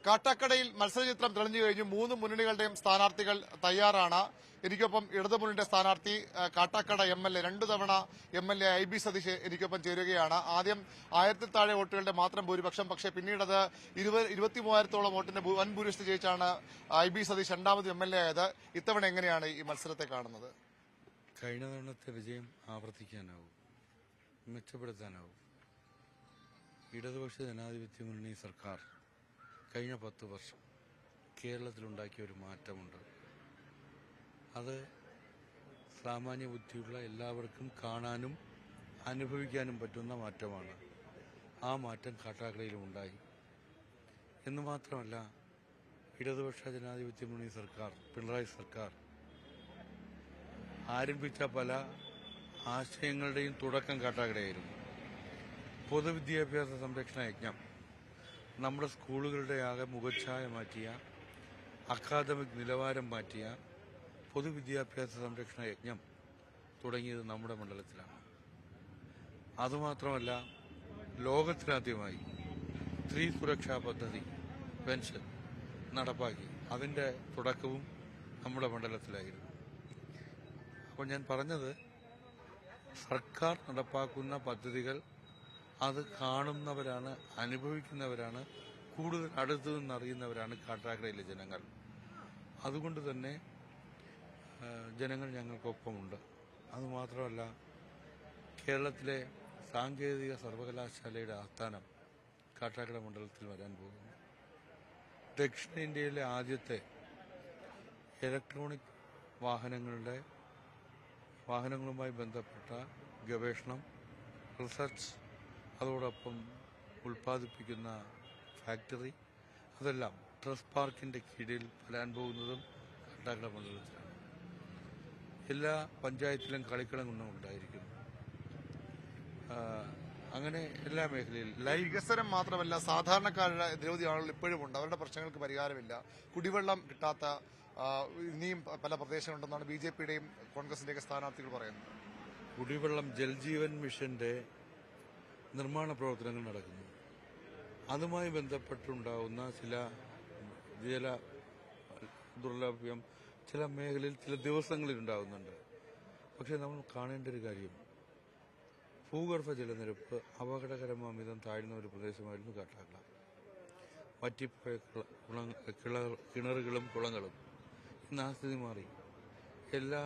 കാട്ടാക്കടയിൽ മത്സരചിത്രം തെളിഞ്ഞു കഴിഞ്ഞു. 3 മുന്നണികളുടെയും സ്ഥാനാർത്ഥികൾ തയ്യാറാണ്. എനിക്കൊപ്പം ഇടതുമുന്നണിയുടെ സ്ഥാനാർത്ഥി കാട്ടാക്കട MLA 2 തവണ MLA IB സതീഷ് എനിക്കൊപ്പം ചേരുകയാണ്. ആദ്യം 1000-ൽ താഴെ വോട്ടുകളുടെ മാത്രം ഭൂരിപക്ഷം, പക്ഷേ പിന്നീട് അത് 23,000-ഓളം വോട്ടിന്റെ വൻ ഭൂരിപക്ഷത്തിൽ ജയിച്ചാണ് IB സതീഷ് രണ്ടാമത് MLA ആയത്. ഇത്തവണ എങ്ങനെയാണ് ഈ മത്സരത്തെ കാണുന്നത്? കഴിഞ്ഞ തവണത്തെ വിജയം ആവർത്തിക്കാനാവും, മെച്ചപ്പെടുത്താനാവും. ഇടതുപക്ഷ ജനാധിപത്യ മുന്നണി സർക്കാർ കഴിഞ്ഞ 10 വർഷം കേരളത്തിലുണ്ടാക്കിയ ഒരു മാറ്റമുണ്ട്. അത് സാമാന്യ ബുദ്ധിയുള്ള എല്ലാവർക്കും കാണാനും അനുഭവിക്കാനും പറ്റുന്ന മാറ്റമാണ്. ആ മാറ്റം കാട്ടാക്കടയിലും ഉണ്ടായി എന്ന് മാത്രമല്ല, ഇടതുപക്ഷ ജനാധിപത്യ മുന്നണി സർക്കാർ, പിണറായി സർക്കാർ ആരംഭിച്ച പല ആശയങ്ങളുടെയും തുടക്കം കാട്ടാക്കടയായിരുന്നു. പൊതുവിദ്യാഭ്യാസ സംരക്ഷണ യജ്ഞം നമ്മുടെ സ്കൂളുകളുടെ ആകെ മുഖച്ഛായ മാറ്റിയ, അക്കാദമിക് നിലവാരം മാറ്റിയ പൊതുവിദ്യാഭ്യാസ സംരക്ഷണ യജ്ഞം തുടങ്ങിയത് നമ്മുടെ മണ്ഡലത്തിലാണ്. അതുമാത്രമല്ല, ലോകത്തിലാദ്യമായി സ്ത്രീ സുരക്ഷാ പദ്ധതി പെൻഷൻ നടപ്പാക്കി. അതിൻ്റെ തുടക്കവും നമ്മുടെ മണ്ഡലത്തിലായിരുന്നു. അപ്പോൾ ഞാൻ പറഞ്ഞത്, സർക്കാർ നടപ്പാക്കുന്ന പദ്ധതികൾ അത് കാണുന്നവരാണ്, അനുഭവിക്കുന്നവരാണ്, കൂടുതൽ അടുത്തു നിന്നറിയുന്നവരാണ് കാട്ടാക്കടയിലെ ജനങ്ങൾ. അതുകൊണ്ട് തന്നെ ജനങ്ങൾ ഞങ്ങൾക്കൊപ്പമുണ്ട്. അതുമാത്രമല്ല, കേരളത്തിലെ സാങ്കേതിക സർവകലാശാലയുടെ ആസ്ഥാനം കാട്ടാക്കട മണ്ഡലത്തിൽ വരാൻ പോകുന്നു. ദക്ഷിണേന്ത്യയിലെ ആദ്യത്തെ ഇലക്ട്രോണിക് വാഹനങ്ങളുമായി ബന്ധപ്പെട്ട ഗവേഷണം, റിസർച്ച്, അതോടൊപ്പം ഉൽപ്പാദിപ്പിക്കുന്ന ഫാക്ടറി, അതെല്ലാം ട്രസ്റ്റ് പാർക്കിന്റെ കീഴിൽ വരാൻ പോകുന്നതും കാട്ടാക്കട മണ്ഡലത്തിലാണ്. എല്ലാ പഞ്ചായത്തിലും കളിക്കളം ഉണ്ടായിരിക്കുന്നു. അങ്ങനെ എല്ലാ മേഖലയിലും വികസനം മാത്രമല്ല, സാധാരണക്കാരുടെ നിരവധി ആളുകൾ ഇപ്പോഴും ഉണ്ട്. അവരുടെ പ്രശ്നങ്ങൾക്ക് പരിഹാരമില്ല. കുടിവെള്ളം കിട്ടാത്ത ഇനിയും പല പ്രദേശങ്ങളുണ്ടെന്നാണ് BJPയുടെയും കോൺഗ്രസിന്റെയൊക്കെ സ്ഥാനാർത്ഥികൾ പറയുന്നത്. കുടിവെള്ളം, ജൽജീവൻ മിഷന്റെ നിർമ്മാണ പ്രവർത്തനങ്ങൾ നടക്കുന്നു. അതുമായി ബന്ധപ്പെട്ടുണ്ടാവുന്ന ചില ജല ദുർലഭ്യം ചില മേഖലയിൽ ചില ദിവസങ്ങളിൽ ഉണ്ടാകുന്നുണ്ട്. പക്ഷെ നമ്മൾ കാണേണ്ട ഒരു കാര്യം, ഭൂഗർഭ ജലനിരപ്പ് അപകടകരമാമിതം താഴ്ന്ന ഒരു പ്രദേശമായിരുന്നു കാട്ടാക്കട. വറ്റിപ്പോയ കിണറുകളും കുളങ്ങളും ഇന്ന് ആ സ്ഥിതി മാറി. എല്ലാ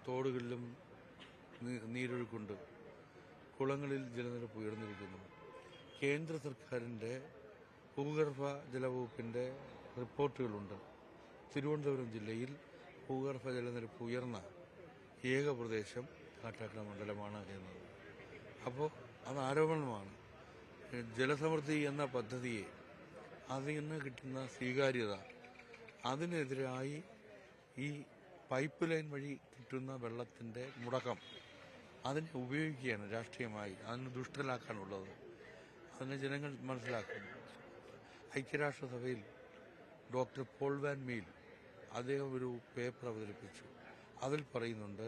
തോടുകളിലും നീരൊഴുക്കുണ്ട്, കുളങ്ങളിൽ ജലനിരപ്പ് ഉയർന്നിരിക്കുന്നു. കേന്ദ്ര സർക്കാരിന്റെ ഭൂഗർഭ ജലവകുപ്പിന്റെ റിപ്പോർട്ടുകളുണ്ട്. തിരുവനന്തപുരം ജില്ലയിൽ ഭൂഗർഭ ജലനിരപ്പ് ഉയർന്ന ഏക പ്രദേശം കാട്ടാക്കട മണ്ഡലമാണ് എന്നത്. അപ്പോൾ അത് ആരോപണമാണ്. ജലസമൃദ്ധി എന്ന പദ്ധതിയെ, അതിൽ നിന്ന് കിട്ടുന്ന സ്വീകാര്യത, അതിനെതിരായി ഈ പൈപ്പ് ലൈൻ വഴി കിട്ടുന്ന വെള്ളത്തിന്റെ മുടക്കം അതിനെ ഉപയോഗിക്കുകയാണ് രാഷ്ട്രീയമായി. അതിന് ദുഷ്ടലാക്കാനുള്ളത്. അതിനെ ജനങ്ങൾ മനസ്സിലാക്കുന്നു. ഐക്യരാഷ്ട്രസഭയിൽ ഡോക്ടർ പോൾ വാൻ മീൽ അദ്ദേഹം ഒരു പേപ്പർ അവതരിപ്പിച്ചു. അതിൽ പറയുന്നുണ്ട്,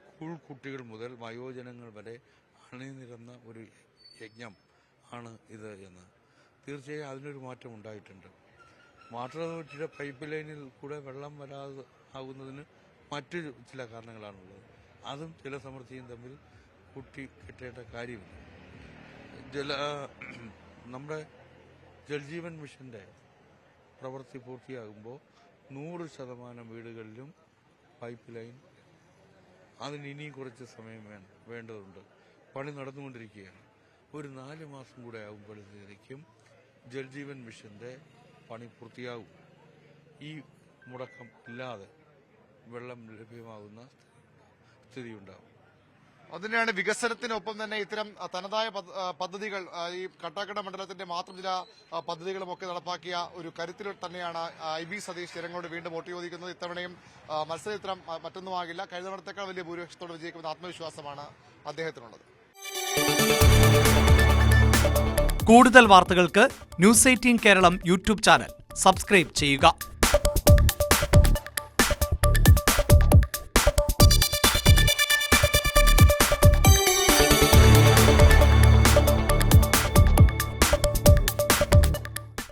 സ്കൂൾ കുട്ടികൾ മുതൽ വയോജനങ്ങൾ വരെ അണിനിരന്ന ഒരു യജ്ഞം ആണ് ഇത് എന്ന്. തീർച്ചയായും അതിനൊരു മാറ്റം ഉണ്ടായിട്ടുണ്ട്. വാട്ടർ അതോറിറ്റിയുടെ പൈപ്പ് ലൈനിൽ കൂടെ വെള്ളം വരാതെ ആകുന്നതിന് മറ്റു ചില കാരണങ്ങളാണുള്ളത്. അതും ജലസമൃദ്ധിയും തമ്മിൽ കൂട്ടിക്കെട്ടേണ്ട കാര്യമില്ല. നമ്മുടെ ജൽജീവൻ മിഷന്റെ പ്രവൃത്തി പൂർത്തിയാകുമ്പോൾ 100% വീടുകളിലും പൈപ്പ് ലൈൻ, അതിന് ഇനിയും കുറച്ച് സമയം വേണ്ടതുണ്ട്. പണി നടന്നുകൊണ്ടിരിക്കുകയാണ്. ഒരു 4 മാസം കൂടെ ആകുമ്പോഴത്തേക്കും ജൽജീവൻ മിഷന്റെ പണി പൂർത്തിയാകും. ഈ മുടക്കം ഇല്ലാതെ വെള്ളം ലഭ്യമാകുന്ന സ്ഥിതിയുണ്ടാകും. അതിനാണ് വികസനത്തിനൊപ്പം തന്നെ ഇത്തരം തനതായ പദ്ധതികൾ, ഈ കാട്ടാക്കട മണ്ഡലത്തിന്റെ മാത്രം ചില പദ്ധതികളുമൊക്കെ നടപ്പാക്കിയ ഒരു കരുത്തിൽ തന്നെയാണ് IB സതീഷ് ജനങ്ങളോട് വീണ്ടും വോട്ട് ചോദിക്കുന്നത്. ഇത്തവണയും മത്സരചിത്രം മറ്റൊന്നുമാകില്ല. കഴിഞ്ഞ തവണത്തേക്കാൾ വലിയ ഭൂരിപക്ഷത്തോടെ വിജയിക്കുമെന്ന ആത്മവിശ്വാസമാണ് അദ്ദേഹത്തിനുള്ളത്. കൂടുതൽ വാർത്തകൾക്ക് News 18 Keralam YouTube channel subscribe ചെയ്യുക.